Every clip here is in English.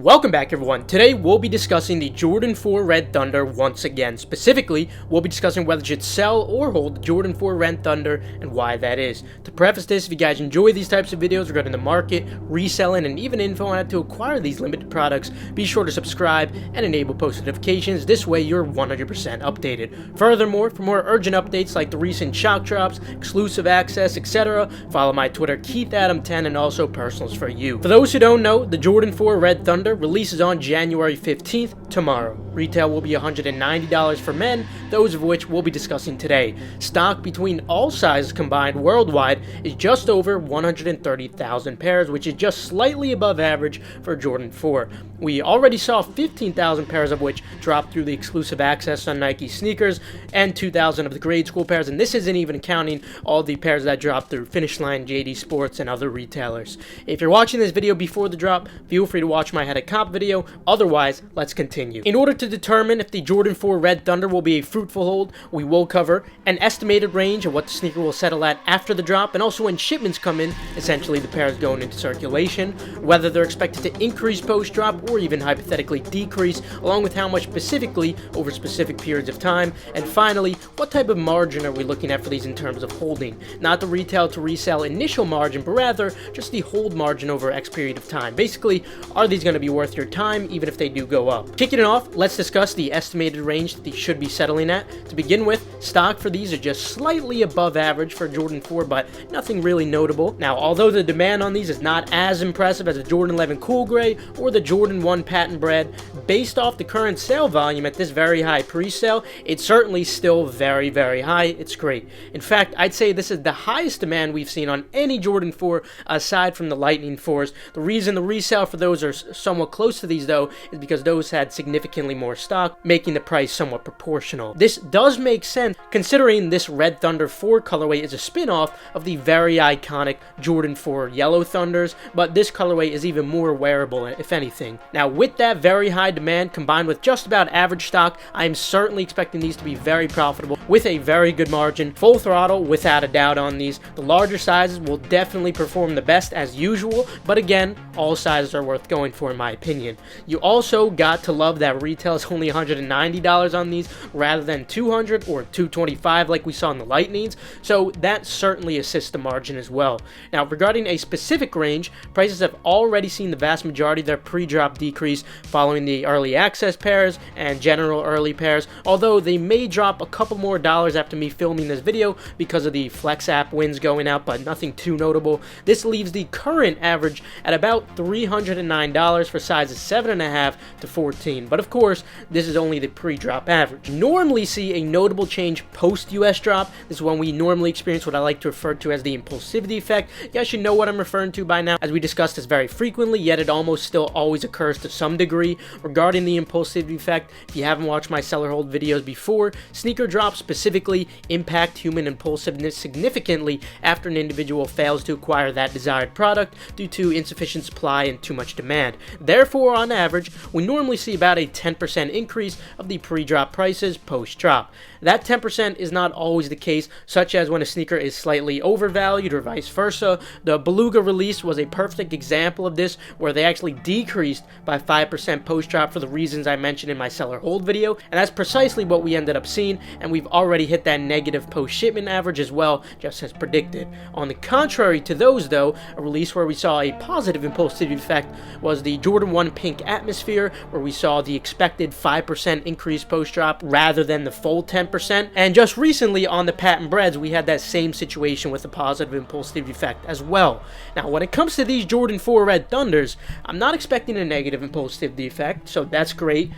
Welcome back everyone. Today we'll be discussing the Jordan 4 Red Thunder once again. Specifically, we'll be discussing whether it should sell or hold the Jordan 4 Red Thunder and why that is. To preface this, if you guys enjoy these types of videos regarding the market, reselling, and even info on how to acquire these limited products, be sure to subscribe and enable post notifications. This way you're 100% updated. Furthermore, for more urgent updates like the recent shock drops, exclusive access, etc., follow my Twitter KeithAdam10 and also personals for you. For those who don't know, the Jordan 4 Red Thunder releases on January 15th, tomorrow. Retail will be $190 for men, those of which we'll be discussing today. Stock between all sizes combined worldwide is just over 130,000 pairs, which is just slightly above average for Jordan 4. We already saw 15,000 pairs of which dropped through the exclusive access on Nike sneakers, and 2,000 of the grade school pairs, and this isn't even counting all the pairs that dropped through Finish Line, JD Sports, and other retailers. If you're watching this video before the drop, feel free to watch my head comp video. Otherwise, let's continue. In order to determine if the Jordan 4 Red Thunder will be a fruitful hold, we will cover an estimated range of what the sneaker will settle at after the drop, and also when shipments come in, essentially the pairs going into circulation, whether they're expected to increase post-drop or even hypothetically decrease, along with how much specifically over specific periods of time, and finally, what type of margin are we looking at for these in terms of holding. Not the retail to resell initial margin, but rather just the hold margin over X period of time. Basically, are these going to be worth your time even if they do go up? Kicking it off, let's discuss the estimated range that these should be settling at. To begin with, stock for these are just slightly above average for Jordan 4, but nothing really notable. Now, although the demand on these is not as impressive as the Jordan 11 Cool Gray or the Jordan 1 Patent Bread, based off the current sale volume at this very high pre-sale, it's certainly still very, very high. It's great. In fact, I'd say this is the highest demand we've seen on any Jordan 4 aside from the Lightning 4s. The reason the resale for those are somewhat close to these though is because those had significantly more stock, making the price somewhat proportional. This does make sense considering this Red Thunder 4 colorway is a spin-off of the very iconic Jordan 4 Yellow Thunders, but this colorway is even more wearable if anything. Now, with that very high demand combined with just about average stock, I am certainly expecting these to be very profitable with a very good margin. Full throttle without a doubt on these. The larger sizes will definitely perform the best as usual, but again, all sizes are worth going for in my opinion. You also got to love that retail is only $190 on these rather than $200 or $225 like we saw in the Lightnings, so that certainly assists the margin as well. Now, regarding a specific range, prices have already seen the vast majority of their pre-drop decrease following the early access pairs and general early pairs, although they may drop a couple more dollars after me filming this video because of the Flex app wins going out, but nothing too notable. This leaves the current average at about $309 for sizes 7.5 to 14, but of course, this is only the pre-drop average. Normally see a notable change post-US drop. This is when we normally experience what I like to refer to as the impulsivity effect. You guys should know what I'm referring to by now, as we discuss this very frequently, yet it almost still always occurs to some degree. Regarding the impulsivity effect, if you haven't watched my seller hold videos before, sneaker drops specifically impact human impulsiveness significantly after an individual fails to acquire that desired product due to insufficient supply and too much demand. Therefore, on average, we normally see about a 10% increase of the pre-drop prices post-drop. That 10% is not always the case, such as when a sneaker is slightly overvalued or vice versa. The Beluga release was a perfect example of this, where they actually decreased by 5% post-drop for the reasons I mentioned in my seller hold video, and that's precisely what we ended up seeing, and we've already hit that negative post-shipment average as well, just as predicted. On the contrary to those though, a release where we saw a positive impulsivity effect was the Jordan 1 Pink Atmosphere, where we saw the expected 5% increase post-drop rather than the full 10%. And just recently on the Patent Breads, we had that same situation with a positive impulsivity effect as well. Now, when it comes to these Jordan 4 Red Thunders, I'm not expecting a negative impulsivity effect, so that's great.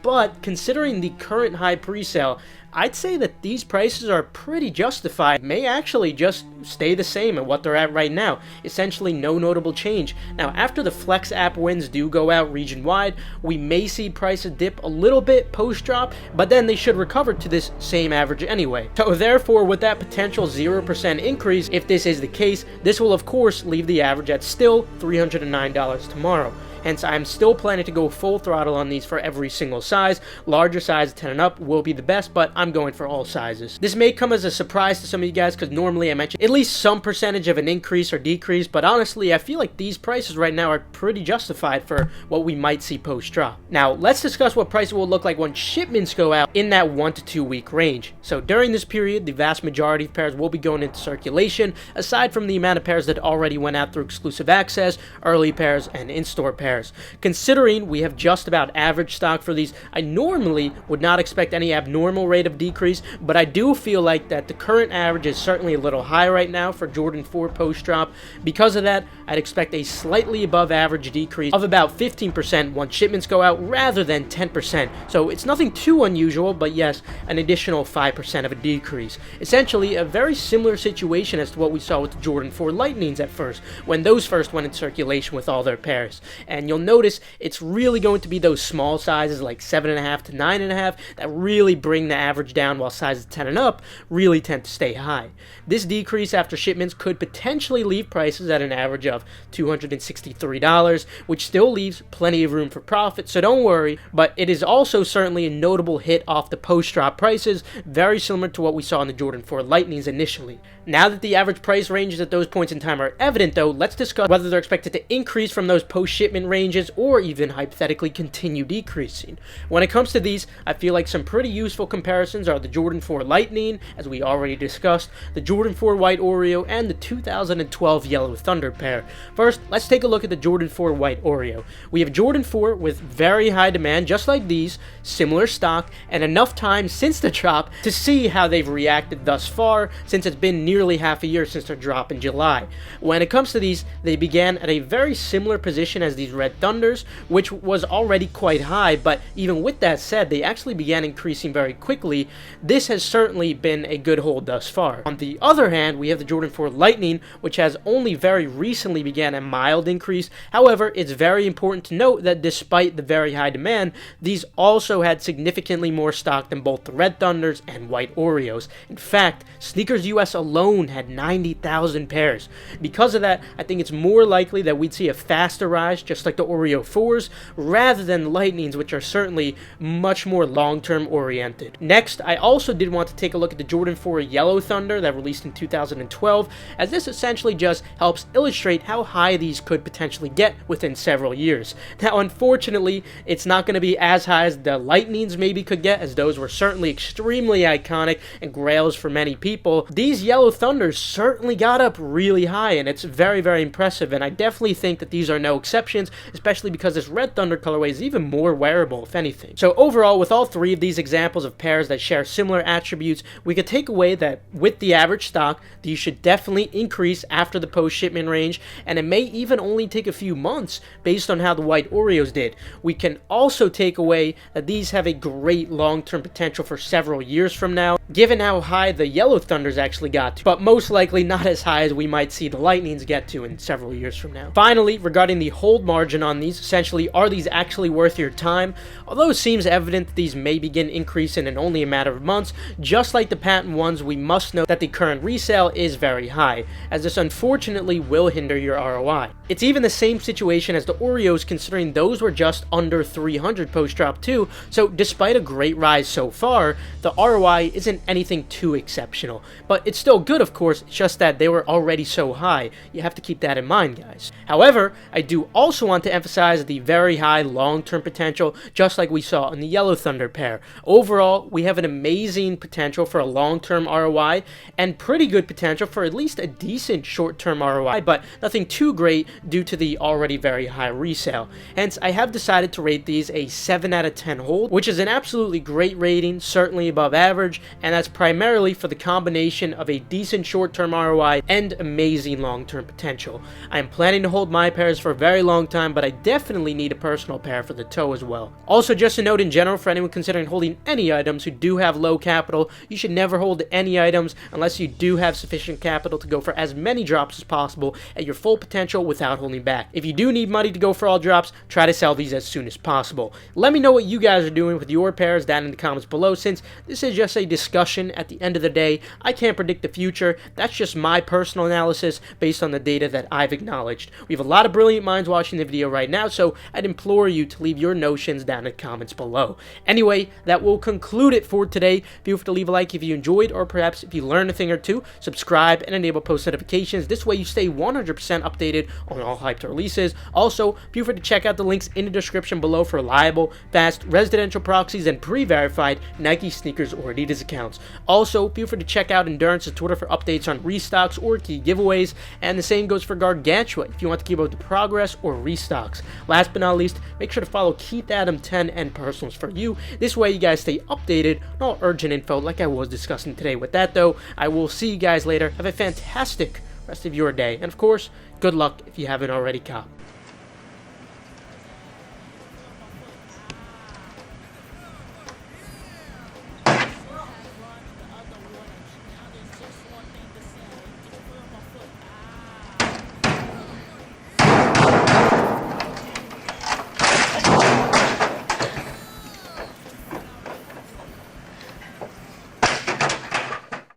But considering the current high pre-sale, I'd say that these prices are pretty justified. May actually just stay the same at what they're at right now. Essentially no notable change. Now, after the Flex app wins do go out region-wide, we may see prices dip a little bit post-drop, but then they should recover to this same average anyway. So therefore, with that potential 0% increase, if this is the case, this will of course leave the average at still $309 tomorrow. hence I'm still planning to go full throttle on these for every single size. Larger size 10 and up will be the best, but I'm going for all sizes. This may come as a surprise to some of you guys because normally I mention at least some percentage of an increase or decrease, but honestly I feel like these prices right now are pretty justified for what we might see post drop. Now let's discuss what prices will look like when shipments go out in that 1 to 2 week range. So during this period, the vast majority of pairs will be going into circulation, aside from the amount of pairs that already went out through exclusive access, early pairs, and in-store pairs. Considering we have just about average stock for these, I normally would not expect any abnormal rate of decrease, but I do feel like that the current average is certainly a little high right now for Jordan 4 post drop. Because of that, I'd expect a slightly above average decrease of about 15% once shipments go out rather than 10%. So it's nothing too unusual, but yes, an additional 5% of a decrease. Essentially a very similar situation as to what we saw with the Jordan 4 Lightnings at first, when those first went in circulation with all their pairs. And you'll notice it's really going to be those small sizes like 7.5 to 9.5 that really bring the average down, while sizes 10 and up really tend to stay high. This decrease after shipments could potentially leave prices at an average of $263, which still leaves plenty of room for profit, so don't worry, but it is also certainly a notable hit off the post-drop prices, very similar to what we saw in the Jordan 4 Lightnings initially. Now that the average price ranges at those points in time are evident though, let's discuss whether they're expected to increase from those post-shipment ranges or even hypothetically continue decreasing. When it comes to these, I feel like some pretty useful comparisons are the Jordan 4 Lightning, as we already discussed, the Jordan 4 White Oreo, and the 2012 Yellow Thunder pair. First, let's take a look at the Jordan 4 White Oreo. We have Jordan 4 with very high demand, just like these, similar stock, and enough time since the drop to see how they've reacted thus far, since it's been nearly half a year since their drop in July. When it comes to these, they began at a very similar position as these Red Thunders, which was already quite high, but even with that said, they actually began increasing very quickly. This has certainly been a good hold thus far. On the other hand, we have the Jordan 4 Lightning, which has only very recently began a mild increase. However, it's very important to note that despite the very high demand, these also had significantly more stock than both the Red Thunders and White Oreos. In fact, Sneakers US alone had 90,000 pairs. Because of that, I think it's more likely that we'd see a faster rise, just like the Oreo 4s, rather than the Lightnings, which are certainly much more long-term oriented. Next, I also did want to take a look at the Jordan 4 Yellow Thunder that released in 2012, as this essentially just helps illustrate how high these could potentially get within several years. Now, unfortunately, it's not going to be as high as the Lightnings maybe could get, as those were certainly extremely iconic and grails for many people. These Yellow Thunders certainly got up really high, and it's very, very impressive, and I definitely think that these are no exceptions, especially because this Red Thunder colorway is even more wearable, if anything. So overall, with all three of these examples of pairs that share similar attributes, we could take away that with the average stock, these should definitely increase after the post-shipment range, and it may even only take a few months based on how the White Oreos did. We can also take away that these have a great long-term potential for several years from now, given how high the Yellow Thunders actually got to, but most likely not as high as we might see the Lightnings get to in several years from now. Finally, regarding the hold margin on these, essentially, are these actually worth your time? Although it seems evident that these may begin increasing in only a matter of months, just like the patent ones, we must note that the current resale is very high, as this unfortunately will hinder your ROI. It's even the same situation as the Oreos, considering those were just under 300 post-drop too, so despite a great rise so far, the ROI isn't anything too exceptional. But it's still good, of course, it's just that they were already so high. You have to keep that in mind, guys. However, I do also want to emphasize the very high long-term potential, just like we saw in the Yellow Thunder pair. Overall, we have an amazing potential for a long-term ROI, and pretty good potential for at least a decent short-term ROI, but nothing too great due to the already very high resale. Hence, I have decided to rate these a 7 out of 10 hold, which is an absolutely great rating, certainly above average, and that's primarily for the combination of a decent short-term ROI and amazing long-term potential. I am planning to hold my pairs for a very long time, but I definitely need a personal pair for the toe as well. Also, just a note in general for anyone considering holding any items who do have low capital, you should never hold any items unless you do have sufficient capital to go for as many drops as possible at your full potential without holding back. If you do need money to go for all drops, try to sell these as soon as possible. Let me know what you guys are doing with your pairs down in the comments below, since this is just a discussion. At the end of the day, I can't predict the future. That's just my personal analysis based on the data that I've acknowledged. We have a lot of brilliant minds watching the video right now, so I'd implore you to leave your notions down in the comments below. Anyway, that will conclude it for today. Feel free to leave a like if you enjoyed, or perhaps if you learned a thing or two. Subscribe and enable post notifications. This way you stay 100% updated on all hyped releases. Also, feel free to check out the links in the description below for reliable, fast, residential proxies and pre-verified Nike sneakers or Adidas accounts. Also, feel free to check out Endurance's Twitter for updates on restocks or key giveaways, and the same goes for Gargantua if you want to keep up with the progress or restocks. Last but not least, make sure to follow KeithAdam10 and Personals for You. This way you guys stay updated on all urgent info like I was discussing today. With that though, I will see you guys later. Have a fantastic rest of your day, and of course, good luck if you haven't already copped.